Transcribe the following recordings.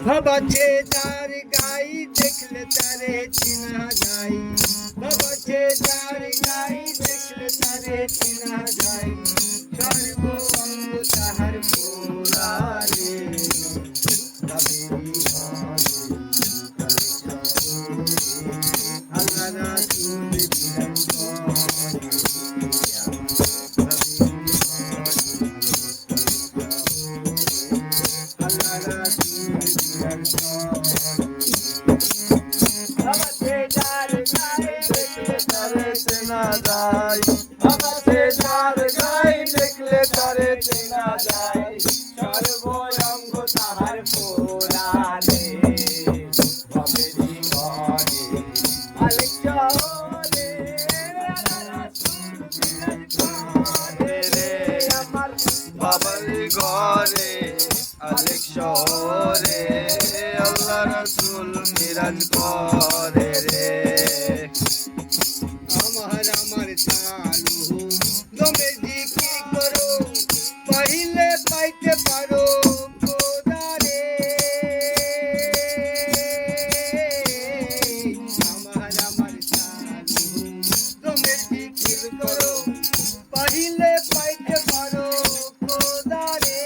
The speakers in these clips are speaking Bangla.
ভাবাছে যার গাই দেখলে তারে চিনা যায়, ভাবাছে যার গাই দেখলে তারে চিনা যায়, সর্ব অঙ্গ তাহার পোড়ারে আল্লাহ রাসূল ভাবাছে যার গাই দেখলে তারে চেনা যায়, ভাবাছে যার গাই দেখলে তারে চেনা যায়, সর্ব অঙ্গ তাহার পোড়ারে ভবেরি ঘরে মালিক শহরে আমার বাবারি ঘরে আলেক শহরে আল্লাহ রাসূল মিরাজ করে রে। আমার চালু দমে কি করো পাইলে পাইতে পারো খোদারে, আমার চালু দমে জিকির করো পাইলে পাইতে পারো খোদারে,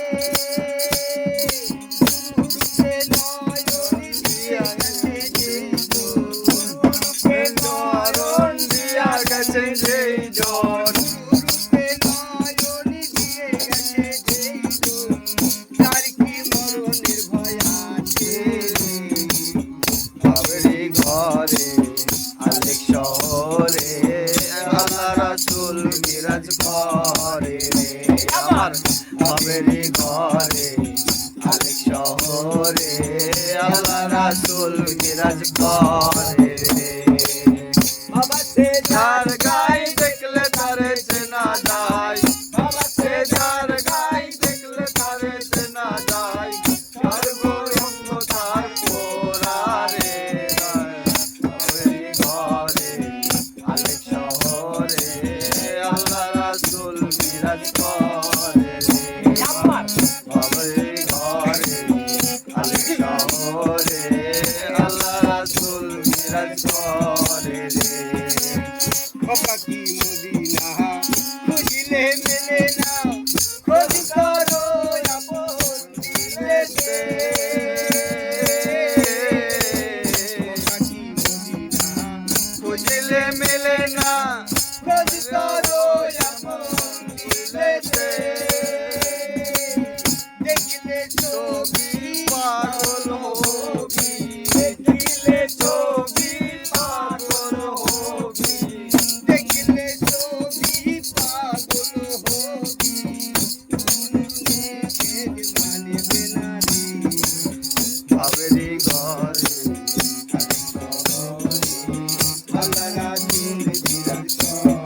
গুরুরূপে নয়ন দিয়া গেছে যেই জন, গুরুরূপে নয়ন দিয়ে গেছে যেই জন, তার কি মরণের ভয় আছে, বাবরি ঘরে আলেক শহরে আল্লাহ রাসূল মিরাজ করে রে। আমার বাবরি ঘরে আলেক শহরে আল্লাহ রাসূল মিরাজ করে রে। ভাবাছে যার গাই দেখলে তারে চেনা যায়, ভাবাছে যার গাই দেখলে তারে চেনা যায়, সর্ব অঙ্গ তার পোড়ারে বাবরি ঘরে আলেক শহরে আল্লাহ রাসূল মিরাজ করে রে। আমার বাবরি ঘরে আলেক শহরে আল্লাহ রাসূল মিরাজ করে রে। পাখি মদিনা খুঁজিলে মেলে না, খোঁজ করো আপন দিলেতে, পাখি মদিনা খুঁজিলে মেলে না, খোঁজ করো আপন দিলেতে, দেখলে ছবি পাগল হবি, দেখলে ছবি পাগল হবি, দেখলে ছবি পাগল হবি, মানবে না রে বাবরি ঘরে আল্লাহ রাসূল মিরাজ করে,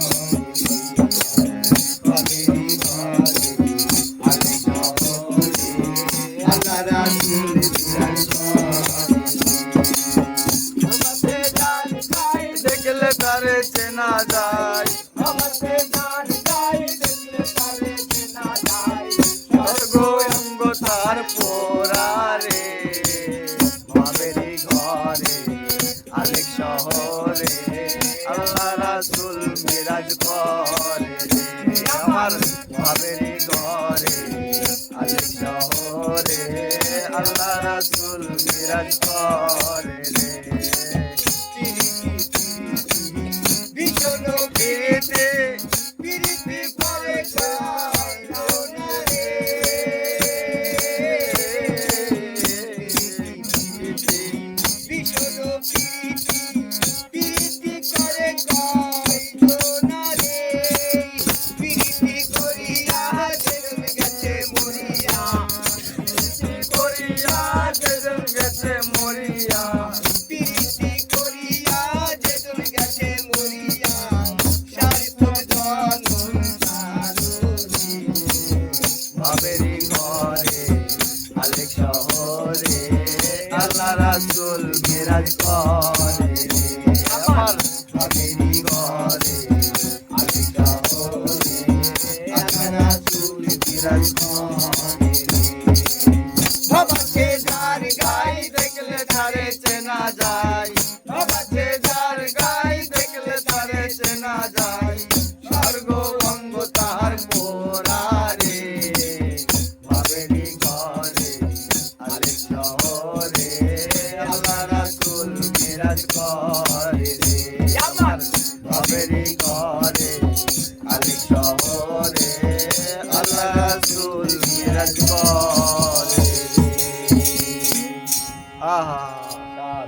বাবরি ঘরে আলেক শহরে আল্লাহ রাসূল মিরাজ করে। ভাবাছে যার গাই দেখলে তারে চেনা যায়, ভাবাছে যার গাই দেখলে তারে চেনা যায়, সর্ব অঙ্গ তার পোড়ারে বাবরি ঘরে আলেক শহরে আল্লাহ রাসূল মিরাজ করে রে। আমার বাবরি ঘরে আলেক শহরে আল্লাহ রাসূল মিরাজ করে রে। ভীষণ পিরিতে পিরিতি পরে কালো না রে, ভীষণ পিরিতি পিরিতি করে কালো না রে, পিরিতি করিয়া যেরম গেছে মরিয়া, পিরিতি করিয়া যেরম গেছে মরিয়া, পিরিতি করিয়া যেরম গেছে মরিয়া, সার্থক জনম চারুরে বাবরি ঘরে আলেক শহরে আল্লাহ রাসূল মিরাজ করে রে। আমার বাবরি ঘরে আলেক শহরে আল্লাহ রাসূল মিরাজ করে রে। ভাবাছে যার গাই আসে না যায় স্বর্গ অঙ্গ তাহার পোড়ারে ভাবেরি ঘরে আলেক শহরে আল্লাহ রাসূল বিরাজ করে রে আমার ভাবেরি ঘরে আলেক শহরে